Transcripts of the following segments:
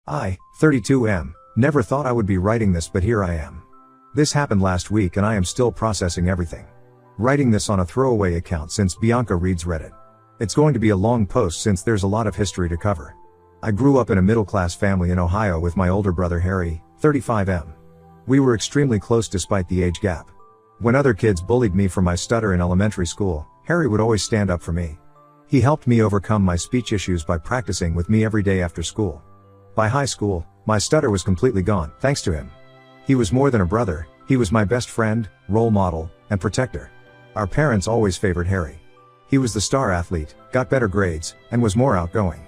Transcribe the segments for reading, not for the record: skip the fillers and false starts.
I, 32M, never thought I would be writing this, but here I am. This happened last week and I am still processing everything. Writing this on a throwaway account since Bianca reads Reddit. It's going to be a long post since there's a lot of history to cover. I grew up in a middle-class family in Ohio with my older brother Harry, 35M. We were extremely close despite the age gap. When other kids bullied me for my stutter in elementary school, Harry would always stand up for me. He helped me overcome my speech issues by practicing with me every day after school. By high school, my stutter was completely gone, thanks to him. He was more than a brother, he was my best friend, role model, and protector. Our parents always favored Harry. He was the star athlete, got better grades, and was more outgoing.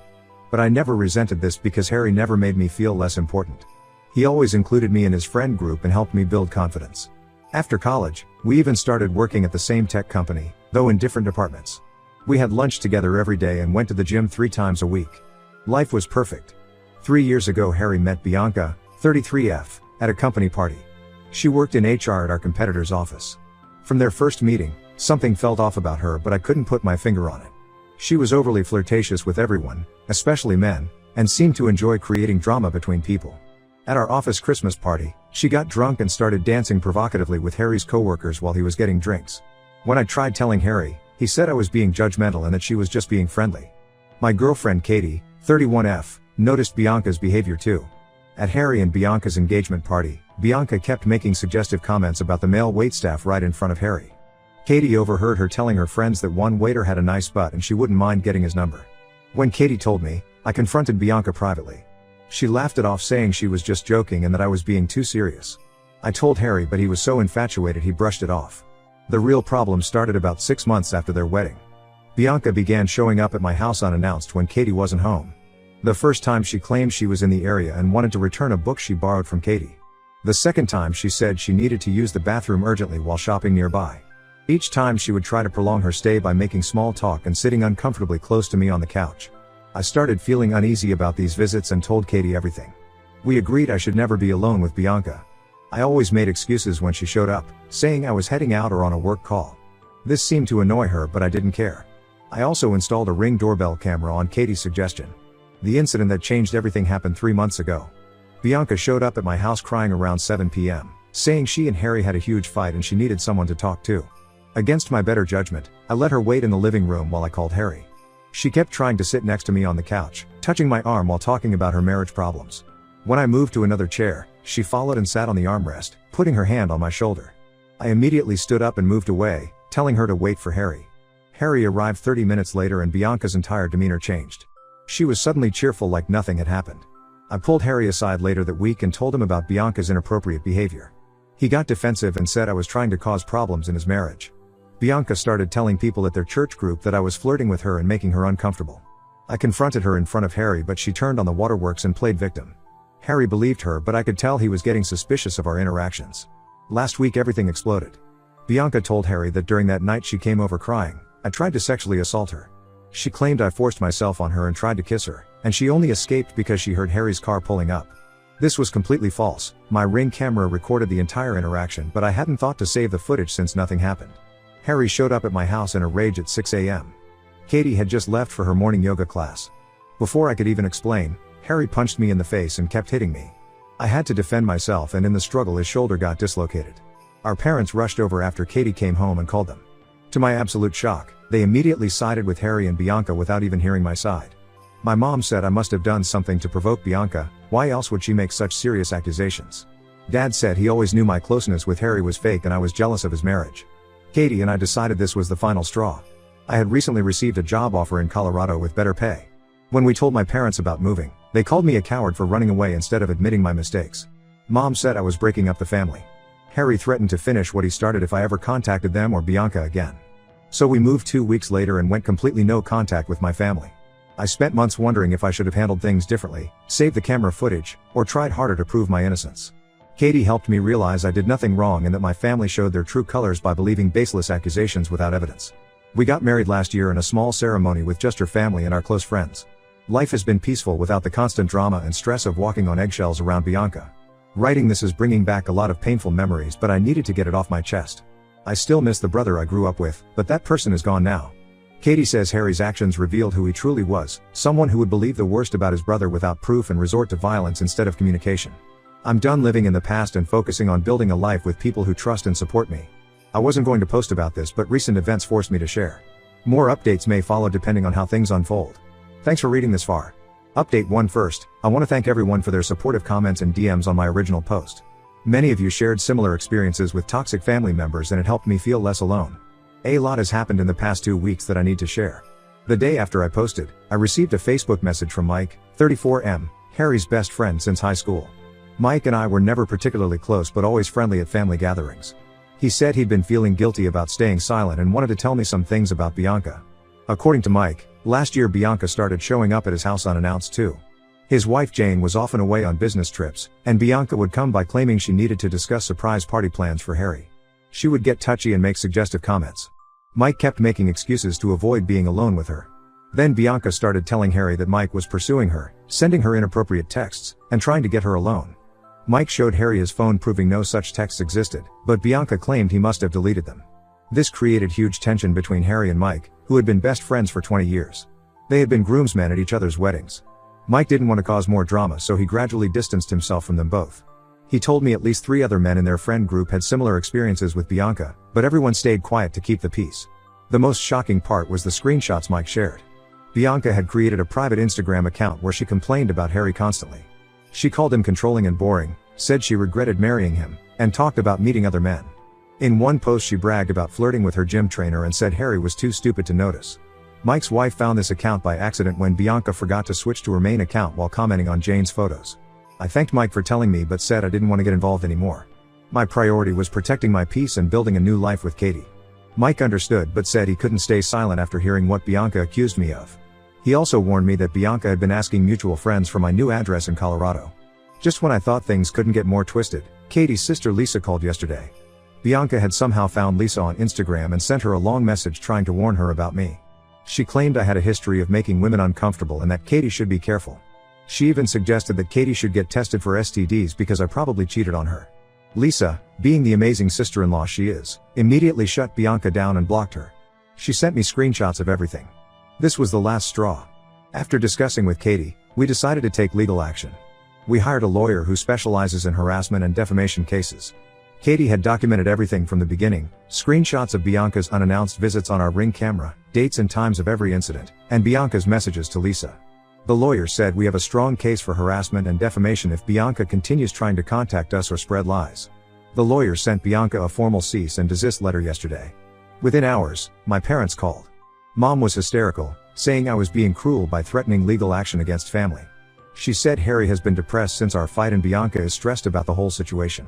But I never resented this because Harry never made me feel less important. He always included me in his friend group and helped me build confidence. After college, we even started working at the same tech company, though in different departments. We had lunch together every day and went to the gym 3 times a week. Life was perfect. 3 years ago Harry met Bianca, 33F, at a company party. She worked in HR at our competitor's office. From their first meeting, something felt off about her, but I couldn't put my finger on it. She was overly flirtatious with everyone, especially men, and seemed to enjoy creating drama between people. At our office Christmas party, she got drunk and started dancing provocatively with Harry's coworkers while he was getting drinks. When I tried telling Harry, he said I was being judgmental and that she was just being friendly. My girlfriend Katie, 31F, noticed Bianca's behavior too. At Harry and Bianca's engagement party, Bianca kept making suggestive comments about the male waitstaff right in front of Harry. Katie overheard her telling her friends that one waiter had a nice butt and she wouldn't mind getting his number. When Katie told me, I confronted Bianca privately. She laughed it off, saying she was just joking and that I was being too serious. I told Harry, but he was so infatuated he brushed it off. The real problem started about 6 months after their wedding. Bianca began showing up at my house unannounced when Katie wasn't home. The first time she claimed she was in the area and wanted to return a book she borrowed from Katie. The second time she said she needed to use the bathroom urgently while shopping nearby. Each time she would try to prolong her stay by making small talk and sitting uncomfortably close to me on the couch. I started feeling uneasy about these visits and told Katie everything. We agreed I should never be alone with Bianca. I always made excuses when she showed up, saying I was heading out or on a work call. This seemed to annoy her, but I didn't care. I also installed a Ring doorbell camera on Katie's suggestion. The incident that changed everything happened 3 months ago. Bianca showed up at my house crying around 7 p.m., saying she and Harry had a huge fight and she needed someone to talk to. Against my better judgment, I let her wait in the living room while I called Harry. She kept trying to sit next to me on the couch, touching my arm while talking about her marriage problems. When I moved to another chair, she followed and sat on the armrest, putting her hand on my shoulder. I immediately stood up and moved away, telling her to wait for Harry. Harry arrived 30 minutes later and Bianca's entire demeanor changed. She was suddenly cheerful like nothing had happened. I pulled Harry aside later that week and told him about Bianca's inappropriate behavior. He got defensive and said I was trying to cause problems in his marriage. Bianca started telling people at their church group that I was flirting with her and making her uncomfortable. I confronted her in front of Harry, but she turned on the waterworks and played victim. Harry believed her, but I could tell he was getting suspicious of our interactions. Last week everything exploded. Bianca told Harry that during that night she came over crying. I tried to sexually assault her. She claimed I forced myself on her and tried to kiss her, and she only escaped because she heard Harry's car pulling up. This was completely false. My Ring camera recorded the entire interaction, but I hadn't thought to save the footage since nothing happened. Harry showed up at my house in a rage at 6 a.m. Katie had just left for her morning yoga class. Before I could even explain, Harry punched me in the face and kept hitting me. I had to defend myself, and in the struggle his shoulder got dislocated. Our parents rushed over after Katie came home and called them. To my absolute shock, they immediately sided with Harry and Bianca without even hearing my side. My mom said I must have done something to provoke Bianca. Why else would she make such serious accusations? Dad said he always knew my closeness with Harry was fake and I was jealous of his marriage. Katie and I decided this was the final straw. I had recently received a job offer in Colorado with better pay. When we told my parents about moving, they called me a coward for running away instead of admitting my mistakes. Mom said I was breaking up the family. Harry threatened to finish what he started if I ever contacted them or Bianca again. So we moved 2 weeks later and went completely no contact with my family. I spent months wondering if I should have handled things differently, saved the camera footage, or tried harder to prove my innocence. Katie helped me realize I did nothing wrong and that my family showed their true colors by believing baseless accusations without evidence. We got married last year in a small ceremony with just her family and our close friends. Life has been peaceful without the constant drama and stress of walking on eggshells around Bianca. Writing this is bringing back a lot of painful memories, but I needed to get it off my chest. I still miss the brother I grew up with, but that person is gone now. Katie says Harry's actions revealed who he truly was, someone who would believe the worst about his brother without proof and resort to violence instead of communication. I'm done living in the past and focusing on building a life with people who trust and support me. I wasn't going to post about this, but recent events forced me to share. More updates may follow depending on how things unfold. Thanks for reading this far. Update 1 first, I want to thank everyone for their supportive comments and DMs on my original post. Many of you shared similar experiences with toxic family members and it helped me feel less alone. A lot has happened in the past 2 weeks that I need to share. The day after I posted, I received a Facebook message from Mike, 34M, Harry's best friend since high school. Mike and I were never particularly close but always friendly at family gatherings. He said he'd been feeling guilty about staying silent and wanted to tell me some things about Bianca. According to Mike, last year Bianca started showing up at his house unannounced too. His wife Jane was often away on business trips, and Bianca would come by claiming she needed to discuss surprise party plans for Harry. She would get touchy and make suggestive comments. Mike kept making excuses to avoid being alone with her. Then Bianca started telling Harry that Mike was pursuing her, sending her inappropriate texts, and trying to get her alone. Mike showed Harry his phone proving no such texts existed, but Bianca claimed he must have deleted them. This created huge tension between Harry and Mike, who had been best friends for 20 years. They had been groomsmen at each other's weddings. Mike didn't want to cause more drama, so he gradually distanced himself from them both. He told me at least 3 other men in their friend group had similar experiences with Bianca, but everyone stayed quiet to keep the peace. The most shocking part was the screenshots Mike shared. Bianca had created a private Instagram account where she complained about Harry constantly. She called him controlling and boring, said she regretted marrying him, and talked about meeting other men. In one post she bragged about flirting with her gym trainer and said Harry was too stupid to notice. Mike's wife found this account by accident when Bianca forgot to switch to her main account while commenting on Jane's photos. I thanked Mike for telling me but said I didn't want to get involved anymore. My priority was protecting my peace and building a new life with Katie. Mike understood but said he couldn't stay silent after hearing what Bianca accused me of. He also warned me that Bianca had been asking mutual friends for my new address in Colorado. Just when I thought things couldn't get more twisted, Katie's sister Lisa called yesterday. Bianca had somehow found Lisa on Instagram and sent her a long message trying to warn her about me. She claimed I had a history of making women uncomfortable and that Katie should be careful. She even suggested that Katie should get tested for STDs because I probably cheated on her. Lisa, being the amazing sister-in-law she is, immediately shut Bianca down and blocked her. She sent me screenshots of everything. This was the last straw. After discussing with Katie, we decided to take legal action. We hired a lawyer who specializes in harassment and defamation cases. Katie had documented everything from the beginning, screenshots of Bianca's unannounced visits on our Ring camera, dates and times of every incident, and Bianca's messages to Lisa. The lawyer said we have a strong case for harassment and defamation if Bianca continues trying to contact us or spread lies. The lawyer sent Bianca a formal cease and desist letter yesterday. Within hours, my parents called. Mom was hysterical, saying I was being cruel by threatening legal action against family. She said Harry has been depressed since our fight and Bianca is stressed about the whole situation.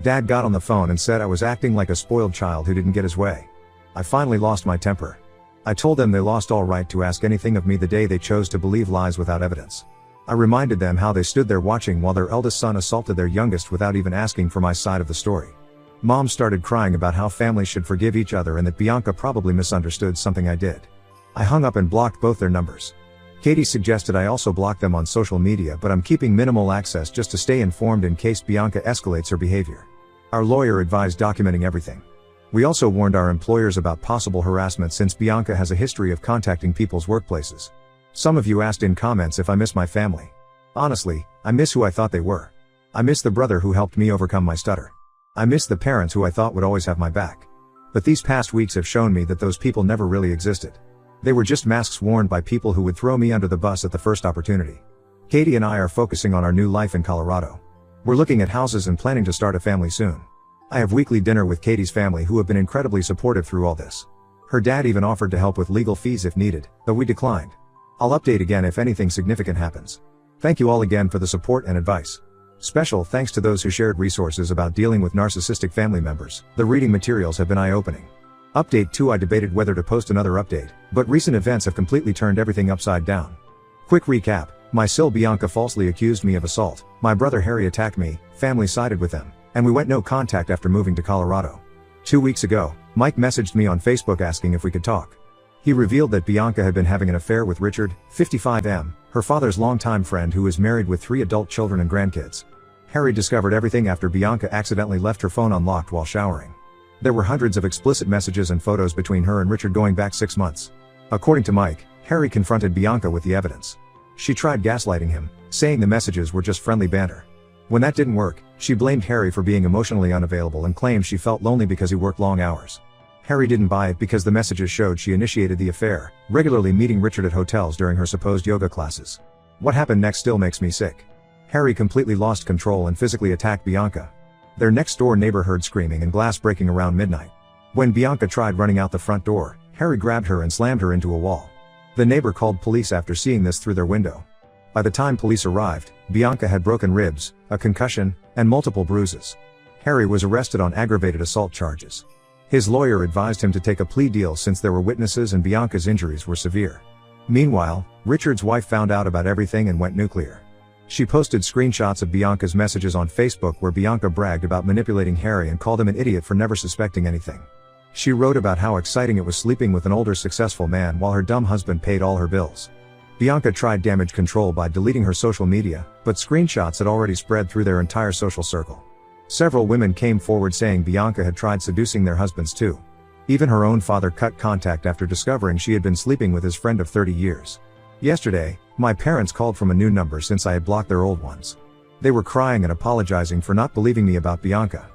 Dad got on the phone and said I was acting like a spoiled child who didn't get his way. I finally lost my temper. I told them they lost all right to ask anything of me the day they chose to believe lies without evidence. I reminded them how they stood there watching while their eldest son assaulted their youngest without even asking for my side of the story. Mom started crying about how families should forgive each other and that Bianca probably misunderstood something I did. I hung up and blocked both their numbers. Katie suggested I also block them on social media, but I'm keeping minimal access just to stay informed in case Bianca escalates her behavior. Our lawyer advised documenting everything. We also warned our employers about possible harassment since Bianca has a history of contacting people's workplaces. Some of you asked in comments if I miss my family. Honestly, I miss who I thought they were. I miss the brother who helped me overcome my stutter. I miss the parents who I thought would always have my back. But these past weeks have shown me that those people never really existed. They were just masks worn by people who would throw me under the bus at the first opportunity. Katie and I are focusing on our new life in Colorado. We're looking at houses and planning to start a family soon. I have weekly dinner with Katie's family who have been incredibly supportive through all this. Her dad even offered to help with legal fees if needed, though we declined. I'll update again if anything significant happens. Thank you all again for the support and advice. Special thanks to those who shared resources about dealing with narcissistic family members. The reading materials have been eye-opening. Update 2: I debated whether to post another update, but recent events have completely turned everything upside down. Quick recap: my sil Bianca falsely accused me of assault, my brother Harry attacked me, family sided with them, and we went no contact after moving to Colorado. 2 weeks ago, Mike messaged me on Facebook asking if we could talk. He revealed that Bianca had been having an affair with Richard, 55M, her father's longtime friend who is married with 3 adult children and grandkids. Harry discovered everything after Bianca accidentally left her phone unlocked while showering. There were hundreds of explicit messages and photos between her and Richard going back 6 months. According to Mike, Harry confronted Bianca with the evidence. She tried gaslighting him, saying the messages were just friendly banter. When that didn't work, she blamed Harry for being emotionally unavailable and claimed she felt lonely because he worked long hours. Harry didn't buy it because the messages showed she initiated the affair, regularly meeting Richard at hotels during her supposed yoga classes. What happened next still makes me sick. Harry completely lost control and physically attacked Bianca. Their next-door neighbor heard screaming and glass breaking around midnight. When Bianca tried running out the front door, Harry grabbed her and slammed her into a wall. The neighbor called police after seeing this through their window. By the time police arrived, Bianca had broken ribs, a concussion, and multiple bruises. Harry was arrested on aggravated assault charges. His lawyer advised him to take a plea deal since there were witnesses and Bianca's injuries were severe. Meanwhile, Richard's wife found out about everything and went nuclear. She posted screenshots of Bianca's messages on Facebook where Bianca bragged about manipulating Harry and called him an idiot for never suspecting anything. She wrote about how exciting it was sleeping with an older successful man while her dumb husband paid all her bills. Bianca tried damage control by deleting her social media, but screenshots had already spread through their entire social circle. Several women came forward saying Bianca had tried seducing their husbands too. Even her own father cut contact after discovering she had been sleeping with his friend of 30 years. Yesterday, my parents called from a new number since I had blocked their old ones. They were crying and apologizing for not believing me about Bianca.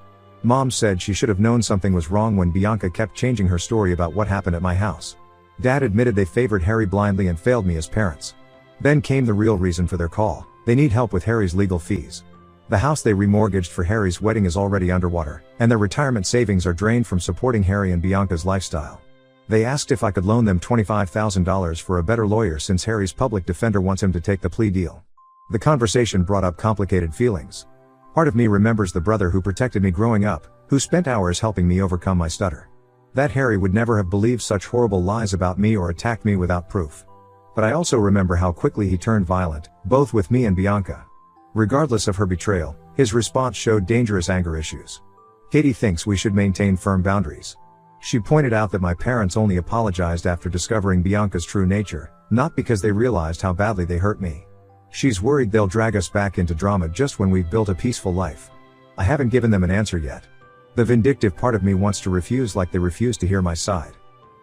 Mom said she should have known something was wrong when Bianca kept changing her story about what happened at my house. Dad admitted they favored Harry blindly and failed me as parents. Then came the real reason for their call. They need help with Harry's legal fees. The house they remortgaged for Harry's wedding is already underwater, and their retirement savings are drained from supporting Harry and Bianca's lifestyle. They asked if I could loan them $25,000 for a better lawyer since Harry's public defender wants him to take the plea deal. The conversation brought up complicated feelings. Part of me remembers the brother who protected me growing up, who spent hours helping me overcome my stutter. That Harry would never have believed such horrible lies about me or attacked me without proof. But I also remember how quickly he turned violent, both with me and Bianca. Regardless of her betrayal, his response showed dangerous anger issues. Katie thinks we should maintain firm boundaries. She pointed out that my parents only apologized after discovering Bianca's true nature, not because they realized how badly they hurt me. She's worried they'll drag us back into drama just when we've built a peaceful life. I haven't given them an answer yet. The vindictive part of me wants to refuse like they refuse to hear my side.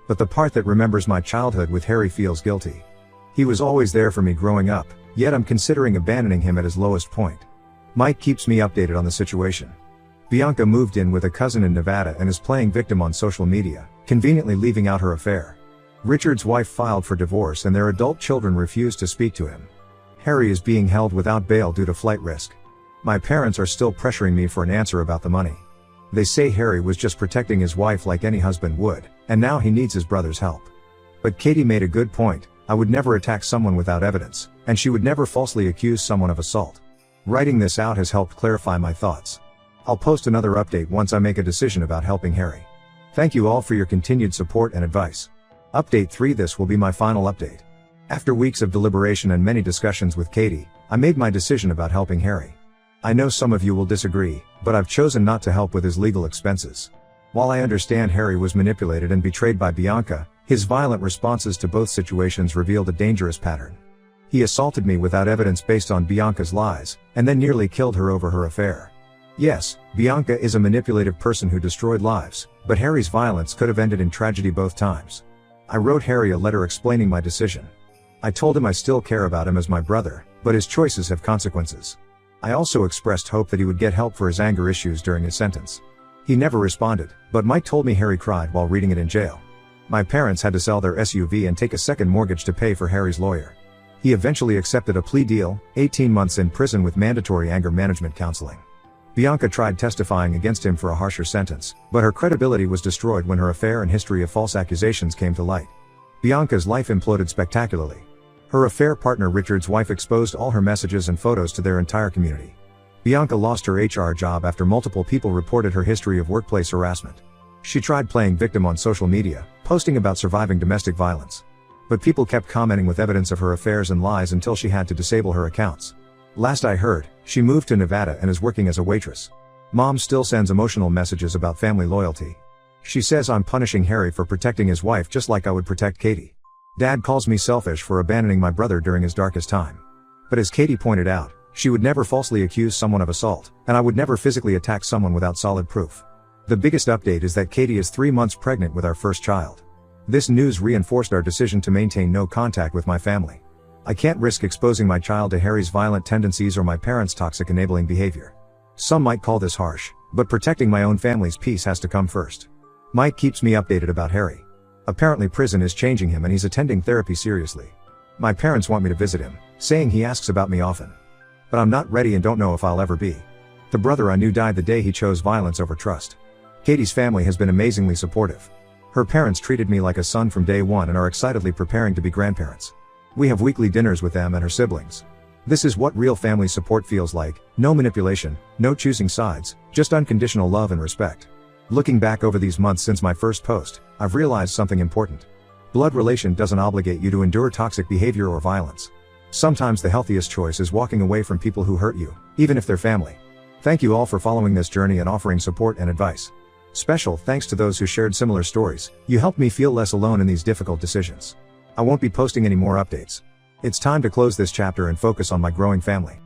But the part that remembers my childhood with Harry feels guilty. He was always there for me growing up, yet I'm considering abandoning him at his lowest point. Mike keeps me updated on the situation. Bianca moved in with a cousin in Nevada and is playing victim on social media, conveniently leaving out her affair. Richard's wife filed for divorce and their adult children refuse to speak to him. Harry is being held without bail due to flight risk. My parents are still pressuring me for an answer about the money. They say Harry was just protecting his wife like any husband would, and now he needs his brother's help. But Katie made a good point. I would never attack someone without evidence, and she would never falsely accuse someone of assault. Writing this out has helped clarify my thoughts. I'll post another update once I make a decision about helping Harry. Thank you all for your continued support and advice. Update 3. This will be my final update. After weeks of deliberation and many discussions with Katie, I made my decision about helping Harry. I know some of you will disagree, but I've chosen not to help with his legal expenses. While I understand Harry was manipulated and betrayed by Bianca, his violent responses to both situations revealed a dangerous pattern. He assaulted me without evidence based on Bianca's lies, and then nearly killed her over her affair. Yes, Bianca is a manipulative person who destroyed lives, but Harry's violence could have ended in tragedy both times. I wrote Harry a letter explaining my decision. I told him I still care about him as my brother, but his choices have consequences. I also expressed hope that he would get help for his anger issues during his sentence. He never responded, but Mike told me Harry cried while reading it in jail. My parents had to sell their SUV and take a second mortgage to pay for Harry's lawyer. He eventually accepted a plea deal, 18 months in prison with mandatory anger management counseling. Bianca tried testifying against him for a harsher sentence, but her credibility was destroyed when her affair and history of false accusations came to light. Bianca's life imploded spectacularly. Her affair partner Richard's wife exposed all her messages and photos to their entire community. Bianca lost her HR job after multiple people reported her history of workplace harassment. She tried playing victim on social media, posting about surviving domestic violence. But people kept commenting with evidence of her affairs and lies until she had to disable her accounts. Last I heard, she moved to Nevada and is working as a waitress. Mom still sends emotional messages about family loyalty. She says I'm punishing Harry for protecting his wife just like I would protect Katie. Dad calls me selfish for abandoning my brother during his darkest time. But as Katie pointed out, she would never falsely accuse someone of assault, and I would never physically attack someone without solid proof. The biggest update is that Katie is 3 months pregnant with our first child. This news reinforced our decision to maintain no contact with my family. I can't risk exposing my child to Harry's violent tendencies or my parents' toxic enabling behavior. Some might call this harsh, but protecting my own family's peace has to come first. Mike keeps me updated about Harry. Apparently prison is changing him and he's attending therapy seriously. My parents want me to visit him, saying he asks about me often. But I'm not ready and don't know if I'll ever be. The brother I knew died the day he chose violence over trust. Katie's family has been amazingly supportive. Her parents treated me like a son from day one and are excitedly preparing to be grandparents. We have weekly dinners with them and her siblings. This is what real family support feels like: no manipulation, no choosing sides, just unconditional love and respect. Looking back over these months since my first post, I've realized something important. Blood relation doesn't obligate you to endure toxic behavior or violence. Sometimes the healthiest choice is walking away from people who hurt you, even if they're family. Thank you all for following this journey and offering support and advice. Special thanks to those who shared similar stories. You helped me feel less alone in these difficult decisions. I won't be posting any more updates. It's time to close this chapter and focus on my growing family.